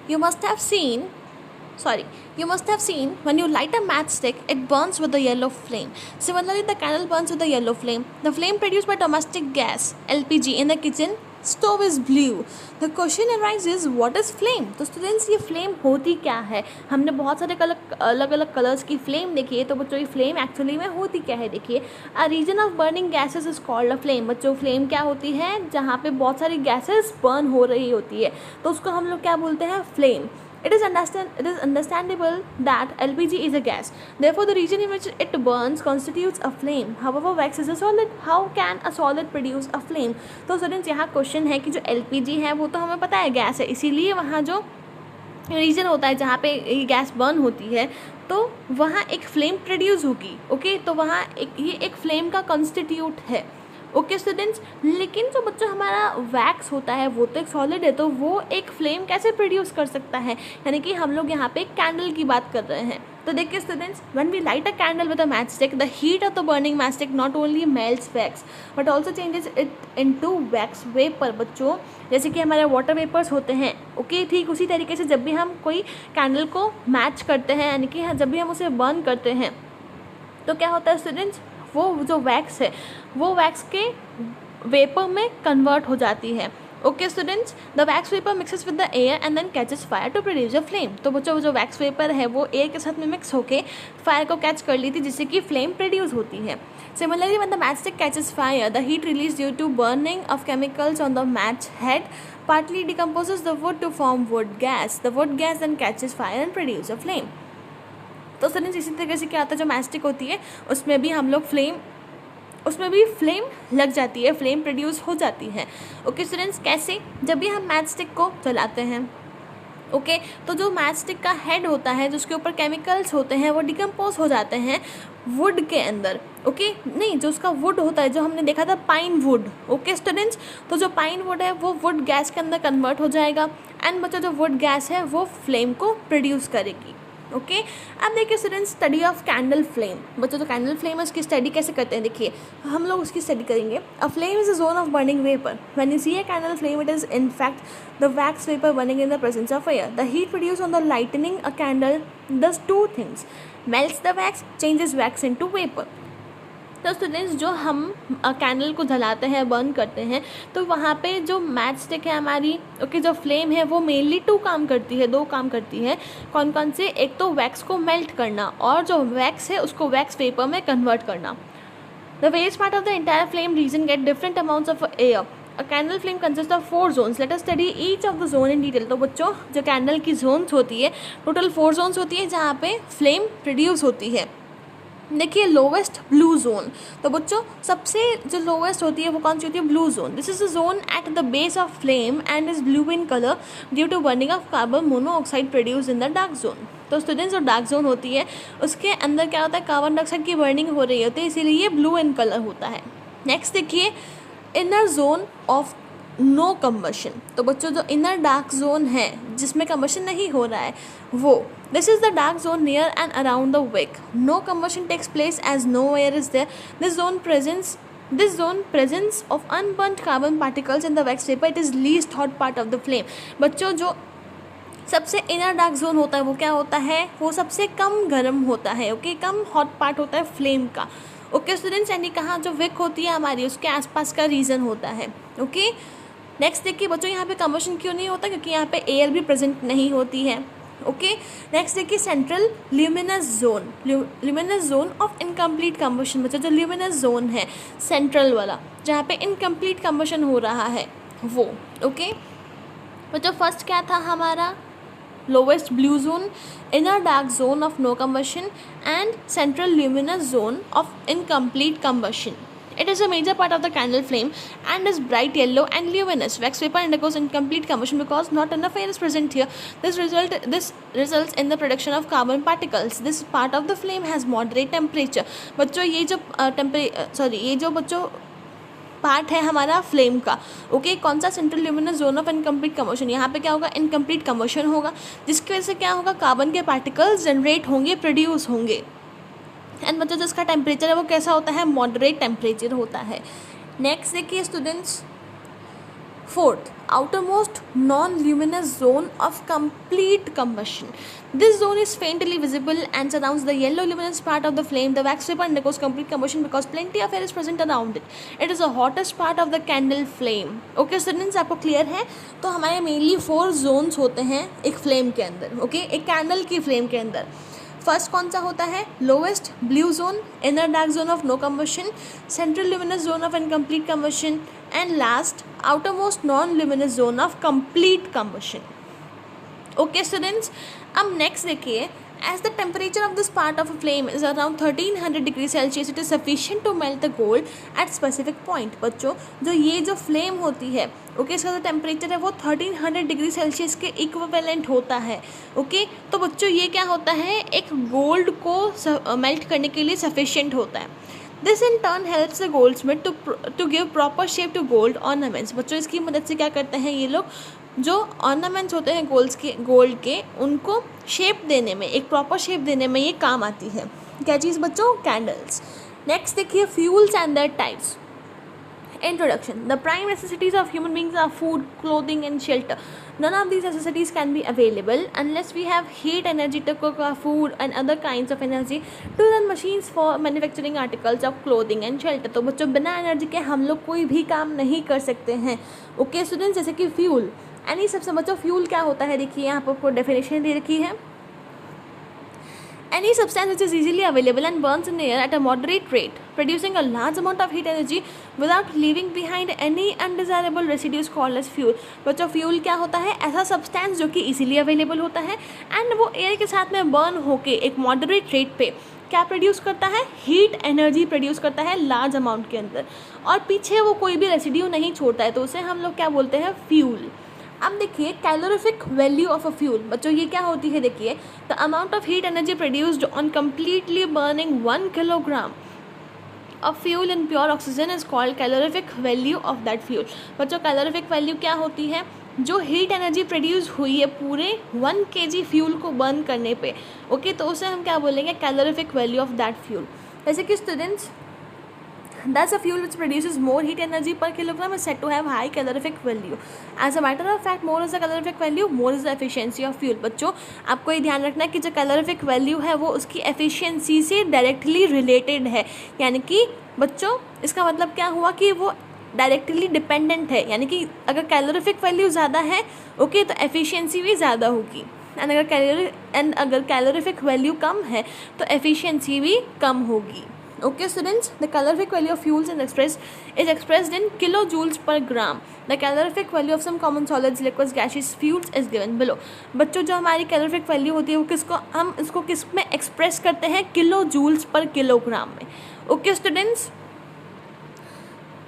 you must have seen sorry you must have seen when you light a matchstick, it burns with a yellow flame. Similarly, the candle burns with a yellow flame. The flame produced by domestic gas LPG in the kitchen stove is blue. The question arises, what is flame? तो students, ये flame होती क्या है? हमने बहुत सारे अलग अलग कलर्स की फ्लेम देखी है, तो बच्चों ये फ्लेम एक्चुअली में होती क्या है? देखिए, a reason of burning gases is called a flame. बच्चों, फ्लेम क्या होती है? जहाँ पे बहुत सारी गैसेस बर्न हो रही होती है, तो उसको हम लोग क्या बोलते हैं? Flame. It is understandable that LPG is a gas. Therefore, the region in which it burns constitutes a flame. However, wax is a solid. How can a solid produce a flame? तो students, यहाँ question है कि जो LPG है वो तो हमें पता है गैस है, इसीलिए वहाँ जो रीजन होता है जहाँ पे गैस बर्न होती है तो वहाँ एक फ्लेम प्रोड्यूस होगी. ओके, तो वहाँ ये एक फ्लेम का कॉन्स्टिट्यूट है. ओके स्टूडेंट्स, लेकिन जो बच्चों हमारा वैक्स होता है वो तो एक सॉलिड है, तो वो एक फ्लेम कैसे प्रोड्यूस कर सकता है? यानी कि हम लोग यहाँ पे एक कैंडल की बात कर रहे हैं. तो देखिए students, when we light a candle with a match stick, the heat of the burning match stick not only melts wax but also changes it into wax vapour. बच्चों, जैसे कि हमारे वाटर वेपर्स होते हैं, ओके, ठीक उसी तरीके से जब भी हम कोई कैंडल को मैच करते हैं, यानी कि जब भी हम उसे बर्न करते हैं, तो क्या होता है स्टूडेंट्स? वो जो वैक्स है वो वैक्स के वेपर में कन्वर्ट हो जाती है. Okay students, the wax vapour mixes with the air and then catches fire to produce a flame. तो बच्चों, जो वैक्स वेपर है वो एयर के साथ में मिक्स होके फायर को कैच कर लेती है, जिससे कि फ्लेम प्रोड्यूस होती है. Similarly, when the matchstick catches fire, the heat release due to burning of chemicals on the match head partly decomposes the wood to form wood gas. The wood gas then catches fire and produce a flame. तो students, इसी तरीके से क्या होता है, जो matchstick होती है उसमें भी हम लोग उसमें भी फ्लेम लग जाती है, फ्लेम प्रोड्यूस हो जाती है. ओके स्टूडेंट्स, कैसे? जब भी हम मैचस्टिक को जलाते हैं, ओके, तो जो मैचस्टिक का हेड होता है, जो उसके ऊपर केमिकल्स होते हैं, वो डिकम्पोज हो जाते हैं वुड के अंदर. ओके, नहीं, जो उसका वुड होता है, जो हमने देखा था पाइन वुड. ओके स्टूडेंट्स, तो जो पाइन वुड है वो वुड गैस के अंदर कन्वर्ट हो जाएगा एंड बच्चों जो वुड गैस है वो फ्लेम को प्रोड्यूस करेगी. ओके, अब देखिए students, study of candle flame. बच्चों, जो कैंडल फ्लेम है उसकी स्टडी कैसे करते हैं? देखिए, हम लोग उसकी स्टडी करेंगे. A flame is a zone of burning vapour. When you see a candle flame, it is in fact the wax vapour burning in the presence of air. The heat produce on the lightning a candle does two things: melts the wax, changes wax into vapour. तो students, जो हम candle को जलाते हैं, burn करते हैं, तो वहाँ पे जो मैच स्टिक है हमारी, ओके, जो फ्लेम है वो मेनली दो काम करती है. कौन कौन से? एक तो वैक्स को मेल्ट करना और जो वैक्स है उसको वैक्स वेपर में कन्वर्ट करना. The west part of the entire flame region get different amounts of air. A candle flame consist of 4 zones. Let us study each of the zone in detail. तो बच्चों, जो candle की Jones होती है, total 4 Jones होती है जहाँ पे फ्लेम प्रोड्यूस होती है. देखिए, लोवेस्ट ब्लू जोन. तो बच्चों, सबसे जो लोवेस्ट होती है वो कौन सी होती है? Blue zone. This is a zone at the base of flame and is blue in colour due to burning of carbon monoxide produce in the dark zone. तो स्टूडेंट्स, जो डार्क जोन होती है उसके अंदर क्या होता है? कार्बन डाइऑक्साइड की बर्निंग हो रही होती है, इसीलिए ये ब्लू इन कलर होता है. नेक्स्ट देखिए, inner zone of no combustion. तो बच्चों, जो इनर डार्क जोन है जिसमें कम्बशन नहीं हो रहा है वो, this is the dark zone near and around the wick. No combustion takes place as no air is there. This zone presence of unburnt carbon particles in the wax vapor. It is least hot part of the flame. बच्चों, जो सबसे inner dark zone होता है वो क्या होता है? वो सबसे कम गर्म होता है. ओके, कम हॉट पार्ट होता है फ्लेम का. ओके स्टूडेंट्स, यानी कहाँ जो विक होती है हमारी उसके आसपास का रीजन होता है. ओके, नेक्स्ट देखिए बच्चों, यहाँ पे कम्बशन क्यों नहीं होता? क्योंकि यहाँ पे एयर भी प्रेजेंट नहीं होती है. ओके, नेक्स्ट देखिए, central luminous zone of incomplete combustion. बच्चों, जो ल्यूमिनस जोन है सेंट्रल वाला जहाँ पे इनकम्प्लीट कम्बशन हो रहा है वो. ओके बच्चों, फर्स्ट क्या था हमारा? Lowest blue zone, inner dark zone of no combustion and central luminous zone of incomplete combustion. It is a major part of the candle flame and is bright yellow and luminous. Wax vapor undergoes incomplete combustion because not enough air is present here. This results in the production of carbon particles. This part of the flame has moderate temperature. बच्चों, ये जो बच्चों part है हमारा flame का, okay, कौन सा? Central luminous zone of incomplete combustion. यहाँ पे क्या होगा? इनकम्प्लीट कम्बशन होगा, जिसकी वजह से क्या होगा? कार्बन के पार्टिकल्स जनरेट होंगे, प्रोड्यूस होंगे. एंड बच्चों, जिसका टेम्परेचर है वो कैसा होता है? मॉडरेट टेम्परेचर होता है. नेक्स्ट देखिए students, Fourth, outermost non-luminous zone of complete combustion. This zone is faintly visible and surrounds the yellow luminous part of the flame. The wax vapor undergoes complete combustion because plenty of air is present around it. It is the hottest part of the candle flame. Okay students, आपको clear है? तो हमारे mainly 4 Jones होते हैं एक flame के अंदर. Okay, एक कैंडल की फ्लेम के अंदर. फर्स्ट कौन सा होता है? Lowest blue zone, inner dark zone of no combustion, central luminous zone of incomplete combustion and last outermost non luminous zone of complete combustion. Okay students, अब नेक्स्ट देखिए, as the temperature of this part of a flame is around 1300 degree Celsius, it is sufficient to melt the gold at specific point. बच्चों, जो ये जो flame होती है, okay, इसका जो टेम्परेचर है वो 1300 डिग्री सेल्सियस के इक्विवेलेंट होता है. ओके, तो बच्चों ये क्या होता है, एक गोल्ड को मेल्ट करने के लिए सफिशिएंट होता है. This in turn helps the goldsmith to give proper shape to gold ornaments. बच्चों, इसकी मदद से क्या करते हैं ये लोग, जो ऑर्नामेंट्स होते हैं गोल्ड के उनको शेप देने में, एक प्रॉपर शेप देने में ये काम आती है. क्या चीज़ बच्चों? कैंडल्स. नेक्स्ट देखिए, fuels and there types. Introduction. The prime necessities of human beings are food, clothing and shelter. None of these necessities can be available unless we have heat energy to cook our food and other kinds of energy to run machines for manufacturing articles of clothing and shelter. तो बच्चों, बिना energy के हम लोग कोई भी काम नहीं कर सकते हैं. ओके स्टूडेंट्स, जैसे कि फ्यूल. एनी सबसे बच्चों फ्यूल क्या होता है, देखिए यहाँ पर आपको डेफिनेशन दे रखी है. Any substance which is easily available and burns in the air at a moderate rate, producing a large amount of heat energy without leaving behind any undesirable residues called as fuel. बच्चों, fuel क्या होता है? ऐसा substance जो कि easily available होता है and वो एयर के साथ में बर्न होके एक मॉडरेट रेट पे क्या प्रोड्यूस करता है? हीट एनर्जी प्रोड्यूस करता है लार्ज अमाउंट के अंदर, और पीछे वो कोई भी रेसिड्यू नहीं छोड़ता है, तो उसे हम लोग क्या बोलते हैं? फ्यूल. अब देखिए, calorific value of a fuel. बच्चों, ये क्या होती है? देखिए, the amount of heat energy produced on completely burning 1 kilogram of fuel in pure oxygen is called calorific value of that fuel. बच्चों, कैलोरीफिक वैल्यू क्या होती है? जो हीट एनर्जी प्रोड्यूस हुई है पूरे 1 kg फ्यूल को बर्न करने पे. ओके, तो उसे हम क्या बोलेंगे? Calorific value of that fuel. जैसे कि students, thus a fuel which produces more heat energy per kilogram is said to have high calorific value. As a matter of fact, more is the calorific value, more is the efficiency of fuel. बच्चों, आपको ये ध्यान रखना है कि जो calorific value है वो उसकी efficiency से directly related है. यानी कि बच्चों, इसका मतलब क्या हुआ कि वो डायरेक्टली डिपेंडेंट है. यानी कि अगर कैलोरीफिक वैल्यू ज़्यादा है, ओके, तो एफिशिएंसी भी ज़्यादा होगी. अगर कैलोरीफिक वैल्यू कम है तो एफिशिएंसी भी कम होगी. Okay students, the calorific value of fuels is expressed in kilojoules per gram. The calorific value of some common solids, liquids, gaseous fuels is given below. बच्चों, जो हमारी calorific value होती है वो हम इसको किस में एक्सप्रेस करते हैं? किलो जूल्स पर किलोग्राम में. ओके स्टूडेंट्स,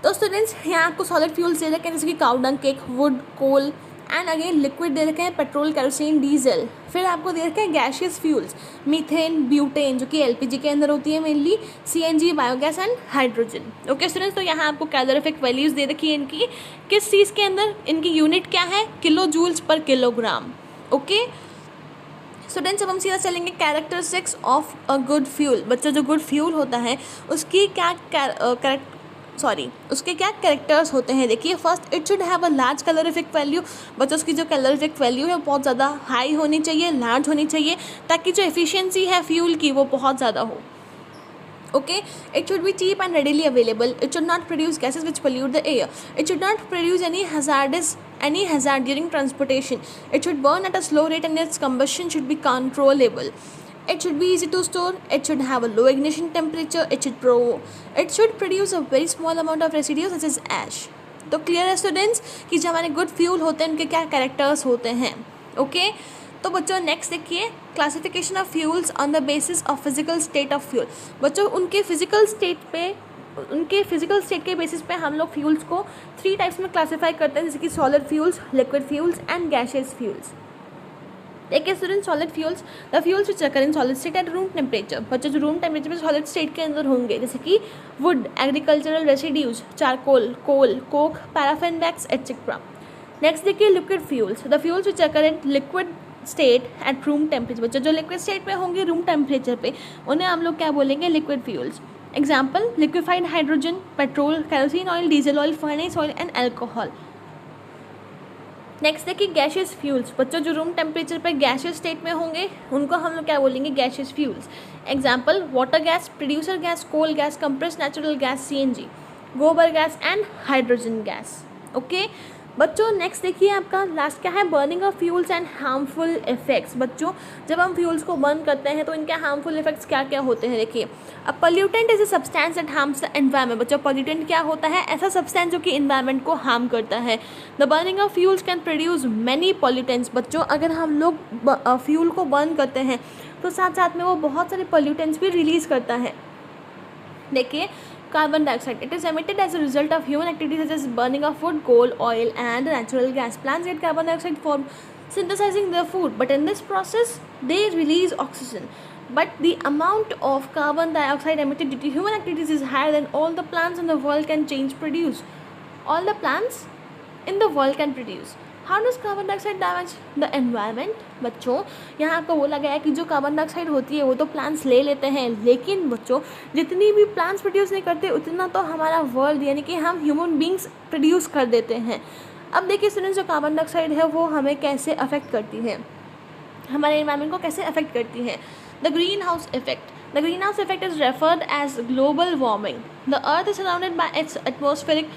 तो स्टूडेंट्स यहाँ आपको सॉलिड फ्यूल्स दे रखे हैं जैसे कि cow dung, cake, wood, coal and again liquid दे रखे हैं पेट्रोल, केरोसिन, डीजल. फिर आपको दे रखे हैं गैशियस फ्यूल्स, मीथेन, ब्यूटेन जो कि एलपीजी के अंदर होती है mainly, CNG, biogas and hydrogen. Okay students, तो यहाँ आपको कैलोरीफिक वैल्यूज दे रखी है इनकी. किस चीज़ के अंदर? इनकी यूनिट क्या है? किलो जूल्स पर किलोग्राम. ओके स्टूडेंट्स, अब हम सीधा चलेंगे characteristics of a good fuel. बच्चों, जो गुड फ्यूल होता है उसकी उसके क्या कैरेक्टर्स होते हैं? देखिए, first, it should have a large calorific value. बच्चों, उसकी जो कैलोरीफिक वैल्यू है बहुत ज़्यादा हाई होनी चाहिए, लार्ज होनी चाहिए, ताकि जो एफिशिएंसी है फ्यूल की वो बहुत ज़्यादा हो. Okay, it should be cheap and readily available. It should not produce gases which pollute the air. It should not produce any hazard during transportation. It should burn at a slow rate and its combustion should be controllable. It should be easy to store. It should have a low ignition temperature. It should produce a very small amount of residue such as ash. तो clear है students कि जो हमारे good fuel होते हैं उनके क्या characters होते हैं. ओके, तो बच्चों नेक्स्ट देखिए, classification of fuels on the basis of physical state of fuel. बच्चों, उनके फिजिकल स्टेट के बेसिस पे हम लोग फ्यूल्स को 3 टाइप्स में क्लासीफाई करते हैं, जैसे कि solid fuels, liquid fuels and gaseous fuels. देखिए student, solid fuels, the fuels which occur in solid state at room temperature. बच्चों, जो रूम टेम्परेचर में सॉलिड स्टेट के अंदर होंगे, जैसे कि wood, agricultural residues, charcoal, coal, coke, paraffin wax etcetera. Next देखिए, liquid fuels, the fuels which occur in liquid state at room temperature. बच्चों, जो लिक्विड स्टेट पे होंगे रूम टेम्परेचर पे, उन्हें हम लोग क्या बोलेंगे? Liquid fuels. Example, liquefied hydrogen, petrol, kerosene oil, diesel oil, furnace oil and alcohol. Next है कि गैशियस फ्यूल्स। बच्चों जो रूम टेम्परेचर पर गैशियस स्टेट में होंगे उनको हम लोग क्या बोलेंगे, gaseous fuels. Example water gas, producer gas, coal gas, compressed natural gas CNG, gobar gas and hydrogen gas. Okay बच्चों नेक्स्ट देखिए आपका लास्ट क्या है, burning of fuels and harmful effects. बच्चों जब हम फ्यूल्स को बर्न करते हैं तो इनके हार्मफुल इफेक्ट्स क्या क्या होते हैं, देखिए a pollutant is a substance that harms the environment. बच्चों पॉल्यूटेंट क्या होता है, ऐसा सब्सटेंस जो कि इन्वायरमेंट को हार्म करता है। The burning of fuels can produce many pollutants. बच्चों अगर हम लोग फ्यूल को बर्न करते हैं तो साथ साथ में वो बहुत सारे पॉल्यूटेंट्स भी रिलीज करता है। देखिए carbon dioxide, it is emitted as a result of human activities such as burning of wood, coal, oil and natural gas. Plants get carbon dioxide from synthesizing their food, but in this process they release oxygen. But the amount of carbon dioxide emitted due to human activities is higher than all the plants in the world can produce. All the plants in the world can produce. How does carbon dioxide damage the environment. बच्चों यहाँ आपको बोला गया है कि जो carbon dioxide होती है वो तो प्लांट्स ले लेते हैं, लेकिन बच्चों जितनी भी प्लांट्स प्रोड्यूस नहीं करते उतना तो हमारा वर्ल्ड यानी कि हम ह्यूमन बींग्स प्रोड्यूस कर देते हैं। अब देखिए स्टूडेंट्स जो कार्बन डाइऑक्साइड है वो हमें कैसे अफेक्ट करती है, हमारे एनवायरनमेंट को कैसे अफेक्ट करती है। The greenhouse effect. The greenhouse effect is referred as global warming. The earth is surrounded by its atmospheric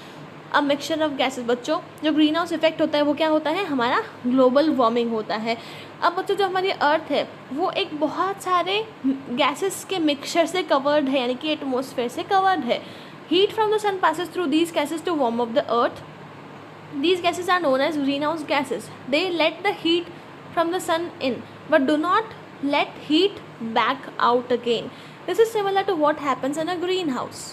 a mixture of gases. बच्चों जो ग्रीन हाउस इफेक्ट होता है वो क्या होता है, हमारा ग्लोबल वार्मिंग होता है। अब बच्चों जो हमारी अर्थ है वो एक बहुत सारे गैसेस के मिक्सचर से कवर्ड है, यानी कि एटमॉस्फेयर से कवर्ड है। Heat from the sun passes through these gases to warm up the earth. These gases are known as greenhouse gases. They let the heat from the sun in, but do not let heat back out again. This is similar to what happens in a greenhouse.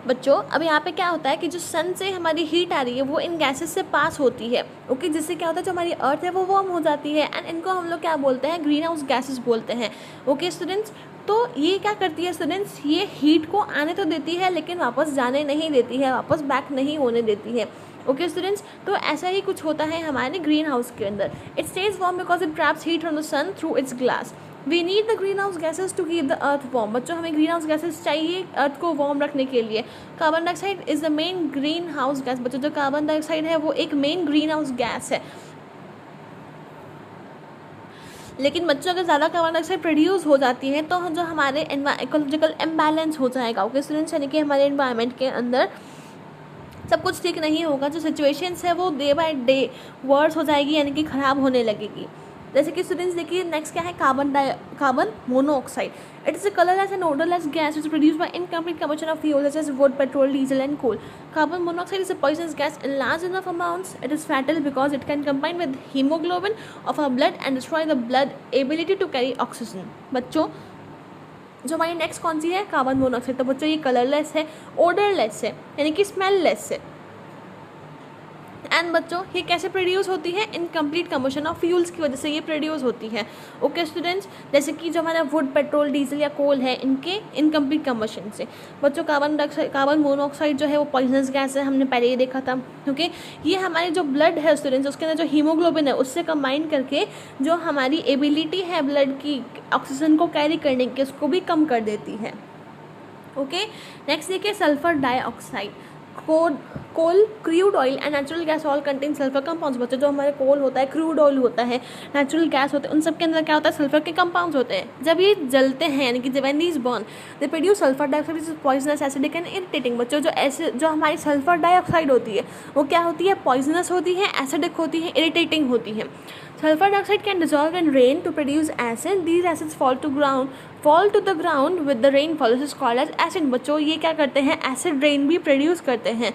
बच्चों अब यहाँ पे क्या होता है कि जो सन से हमारी हीट आ रही है वो इन गैसेस से पास होती है। ओके जिससे क्या होता है जो हमारी अर्थ है वो वार्म हो जाती है एंड इनको हम लोग क्या बोलते हैं, ग्रीन हाउस गैसेस बोलते हैं। ओके स्टूडेंट्स तो ये क्या करती है स्टूडेंट्स, ये हीट को आने तो देती है लेकिन वापस जाने नहीं देती है, वापस बैक नहीं होने देती है। ओके स्टूडेंट्स तो ऐसा ही कुछ होता है हमारे ग्रीन हाउस के अंदर। It stays warm because it traps heat from the sun through its glass. We need the greenhouse gases to keep the earth warm. बच्चों हमें ग्रीन हाउस गैसेज चाहिए अर्थ को वार्म रखने के लिए। Carbon dioxide is the main green house gas. बच्चों जो carbon dioxide है वो एक मेन ग्रीन हाउस गैस है, लेकिन बच्चों अगर ज़्यादा कार्बन डाइऑक्साइड प्रोड्यूस हो जाती है तो जो हमारे इकोलॉजिकल इम्बैलेंस हो जाएगा। ओके स्टूडेंट्स यानी कि हमारे एनवायरनमेंट के अंदर सब कुछ ठीक नहीं होगा, जो सिचुएशंस है वो डे बाय डे वर्स हो जाएगी यानी कि ख़राब होने लगेगी। जैसे कि स्टूडेंट्स देखिए नेक्स्ट क्या है, carbon monoxide. It is a colourless and odorless gas which is produced by incomplete combustion of fuels such as wood, petrol, diesel and coal. Carbon monoxide is a poisonous gas in large enough amounts. It is fatal because it can combine with hemoglobin of our blood and destroy the blood ability to carry oxygen. बच्चों जो हमारी next कौन सी है, carbon monoxide. तो बच्चों ये colourless है, odourless है यानी कि स्मेललेस है। एंड बच्चों ये कैसे प्रोड्यूस होती है, इनकम्प्लीट कम्बशन ऑफ फ्यूल्स की वजह से ये प्रोड्यूस होती है। ओके स्टूडेंट्स जैसे कि जो हमारा वुड, पेट्रोल, डीजल या कोल है इनके इनकम्प्लीट कम्बशन से। बच्चों कार्बन मोनोऑक्साइड जो है वो पॉइजनस गैस है, हमने पहले ये देखा था। ओके ये हमारी जो ब्लड है स्टूडेंट्स उसके अंदर जो हीमोग्लोबिन है उससे कंबाइन करके जो हमारी एबिलिटी है ब्लड की ऑक्सीजन को कैरी करने की उसको भी कम कर देती है। ओके नेक्स्ट देखिए sulphur dioxide. Coal, crude oil and natural gas all contain sulphur compounds. बच्चों जो हमारे कोल होता है, क्रूड ऑयल होता है, नेचुरल गैस होते हैं, उन सब के अंदर क्या होता है, सल्फर के कंपाउंड्स होते हैं। जब ये जलते हैं यानी कि when these burn they produce sulphur dioxide is poisonous, acidic and irritating. बच्चों जो हमारी सल्फर डाइऑक्साइड होती है वो क्या होती है, पॉइजनस होती है, एसिडिक होती है, इरिटेटिंग होती है। Sulfur dioxide can dissolve in rain to produce acid. These acids fall to the ground with the rainfall. This is called as acid. बच्चों ये क्या करते हैं, एसिड रेन भी प्रोड्यूस करते हैं।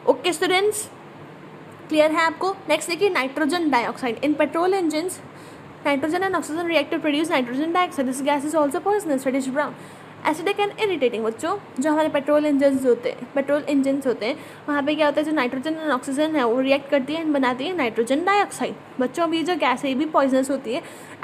ओके स्टूडेंट्स क्लियर है आपको। नेक्स्ट देखिए nitrogen dioxide. In petrol engines nitrogen and oxygen react to produce nitrogen dioxide. This gas is also poisonous, reddish brown, acidic and irritating. बच्चों जो हमारे पेट्रोल इंजन्स होते हैं वहाँ पे क्या होता है, जो नाइट्रोजन और ऑक्सीजन है वो रिएक्ट करती है एंड बनाती है नाइट्रोजन डाइऑक्साइड। बच्चों अब ये जो गैस है ये भी पॉइजनस होती है,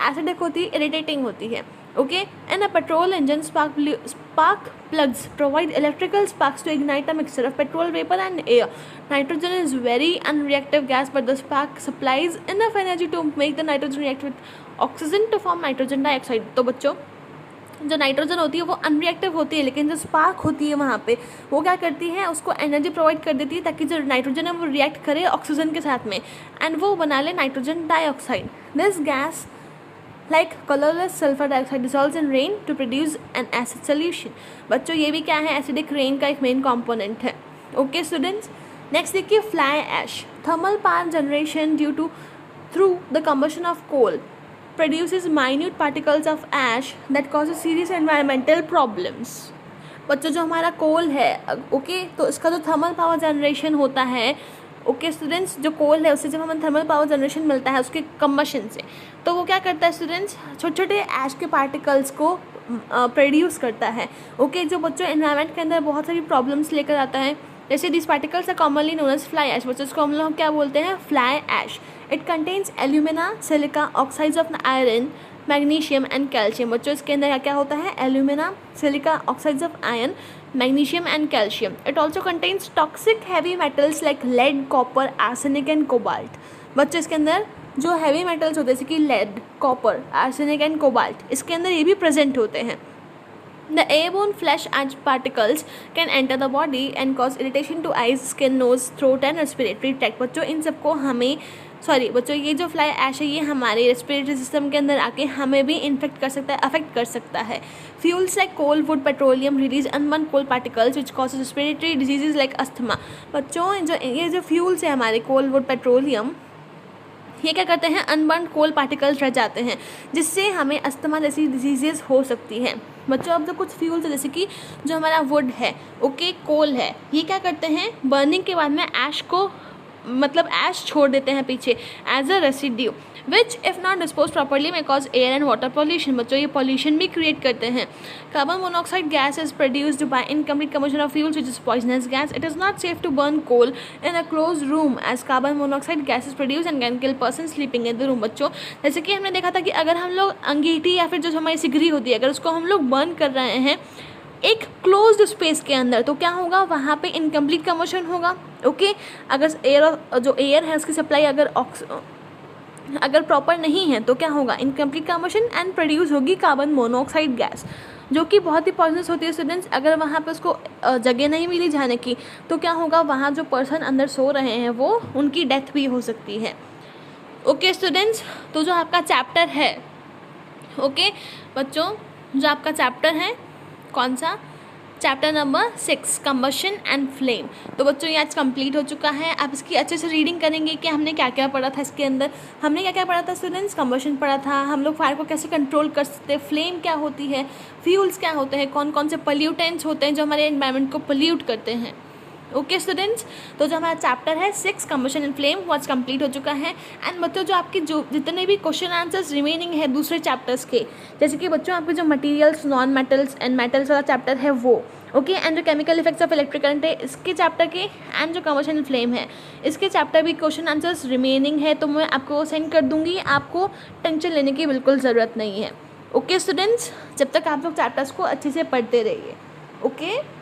एसिडिक होती है, इरिटेटिंग होती है। Okay and a petrol engine spark plugs provide electrical sparks to ignite a mixture of petrol vapor and air. Nitrogen is very unreactive gas, but the spark supplies enough energy to make the nitrogen react with oxygen to form nitrogen dioxide. तो बच्चों जो nitrogen होती है वो unreactive होती है, लेकिन जो स्पार्क होती है वहाँ पे वो क्या करती है, उसको एनर्जी प्रोवाइड कर देती है ताकि जो नाइट्रोजन है वो रिएक्ट करे ऑक्सीजन के साथ में एंड वो बना ले nitrogen dioxide. This gas like colorless sulfur dioxide dissolves in rain to produce an acid solution। बच्चों ये भी क्या है, एसिडिक रेन का एक मेन कंपोनेंट है। ओके स्टूडेंट्स, नेक्स्ट देखिए fly ash. Thermal power generation due to through the combustion of coal produces minute particles of ash that causes serious environmental problems। बच्चों जो हमारा कोल है, ओके, तो इसका जो थर्मल पावर जनरेशन होता है, ओके स्टूडेंट्स, जो कोल है उससे जब हमें थर्मल पावर जनरेशन मिलता है उसके कम्बशन से, तो वो क्या करता है स्टूडेंट्स, छोटे छोटे ऐश के पार्टिकल्स को प्रोड्यूस करता है। ओके जो बच्चों एनवायरनमेंट के अंदर बहुत सारी प्रॉब्लम्स लेकर आता है। जैसे this particles are commonly known as fly ash. बच्चों इसको हम लोग क्या बोलते हैं, fly ash. It contains alumina, silica, oxides of iron, magnesium and calcium. बच्चों इसके अंदर क्या होता है, alumina, silica, oxides of iron, magnesium and calcium। It also contains toxic heavy metals like lead, copper, arsenic and cobalt। बच्चों इसके अंदर जो हैवी मेटल्स होते हैं जैसे कि lead, copper, arsenic and cobalt, इसके अंदर ये भी प्रेजेंट होते हैं। The airborne flesh ash particles can enter the body and cause irritation to eyes, skin, nose, throat and respiratory tract। बच्चों इन सबको हमें बच्चों ये जो फ्लाई ऐश है ये हमारे रेस्पिरेटरी सिस्टम के अंदर आके हमें भी इन्फेक्ट कर सकता है, अफेक्ट कर सकता है। Fuels like coal, wood, petroleum release unburnt coal particles which causes respiratory diseases like asthma. बच्चों ये जो फ्यूल्स है हमारे कोल, वुड, पेट्रोलियम, ये क्या करते हैं, अनबर्न कोल पार्टिकल्स रह जाते हैं जिससे हमें अस्थमा जैसी डिजीजेज हो सकती हैं। बच्चों अब जो कुछ फ्यूल्स है जैसे कि जो हमारा वुड है, ओके, कोल है, ये क्या करते हैं, बर्निंग के बाद में ऐश को ऐश छोड़ देते हैं पीछे as a residue which if not dispose properly may cause air and water pollution. बच्चों ये पॉल्यूशन भी क्रिएट करते हैं। Carbon monoxide gas is produced by incomplete combustion of fuels which is poisonous gas. It is not safe to burn coal in a close room as carbon monoxide gas is produce and can kill person sleeping in the room. बच्चों जैसे कि हमने देखा था कि अगर हम लोग अंगीठी या फिर जो हमारी सिगरी होती है अगर उसको हम लोग बर्न कर रहे हैं एक क्लोज्ड स्पेस के अंदर, तो क्या होगा, वहाँ पे इनकम्प्लीट कम्बशन होगा। ओके अगर जो एयर है उसकी सप्लाई अगर प्रॉपर नहीं है तो क्या होगा, इनकम्प्लीट कम्बशन एंड प्रोड्यूस होगी कार्बन मोनोऑक्साइड गैस जो कि बहुत ही पॉइजनस होती है स्टूडेंट्स। अगर वहाँ पे उसको जगह नहीं मिली जाने की तो क्या होगा, वहाँ जो पर्सन अंदर सो रहे हैं वो उनकी डेथ भी हो सकती है। ओके स्टूडेंट्स, तो जो आपका चैप्टर है, ओके बच्चों, जो आपका चैप्टर है कौन सा, chapter number 6 combustion and flame, तो बच्चों ये आज कंप्लीट हो चुका है। आप इसकी अच्छे से रीडिंग करेंगे कि हमने क्या क्या पढ़ा था इसके अंदर। हमने क्या क्या पढ़ा था स्टूडेंट्स, कंबशन पढ़ा था, हम लोग फायर को कैसे कंट्रोल कर सकते हैं, फ्लेम क्या होती है, फ्यूल्स क्या होते हैं, कौन कौन से पोल्यूटेंट्स होते हैं जो हमारे एनवायरनमेंट को पोल्यूट करते हैं। ओके स्टूडेंट्स, तो जो हमारा चैप्टर है 6 कंबशन एंड फ्लेम वो आज कंप्लीट हो चुका है। एंड बच्चों जो आपके जो जितने भी क्वेश्चन आंसर्स रिमेनिंग है दूसरे चैप्टर्स के, जैसे कि बच्चों आपके जो materials, non metals and metals वाला चैप्टर है वो, ओके, एंड जो chemical effects of electric current है इसके चैप्टर के, एंड जो कंबशन एंड फ्लेम है इसके चैप्टर भी क्वेश्चन आंसर्स रिमेनिंग है, तो मैं आपको सेंड कर दूंगी, आपको टेंशन लेने की बिल्कुल ज़रूरत नहीं है। ओके स्टूडेंट्स, जब तक आप लोग चैप्टर्स को अच्छे से पढ़ते रहिए। ओके।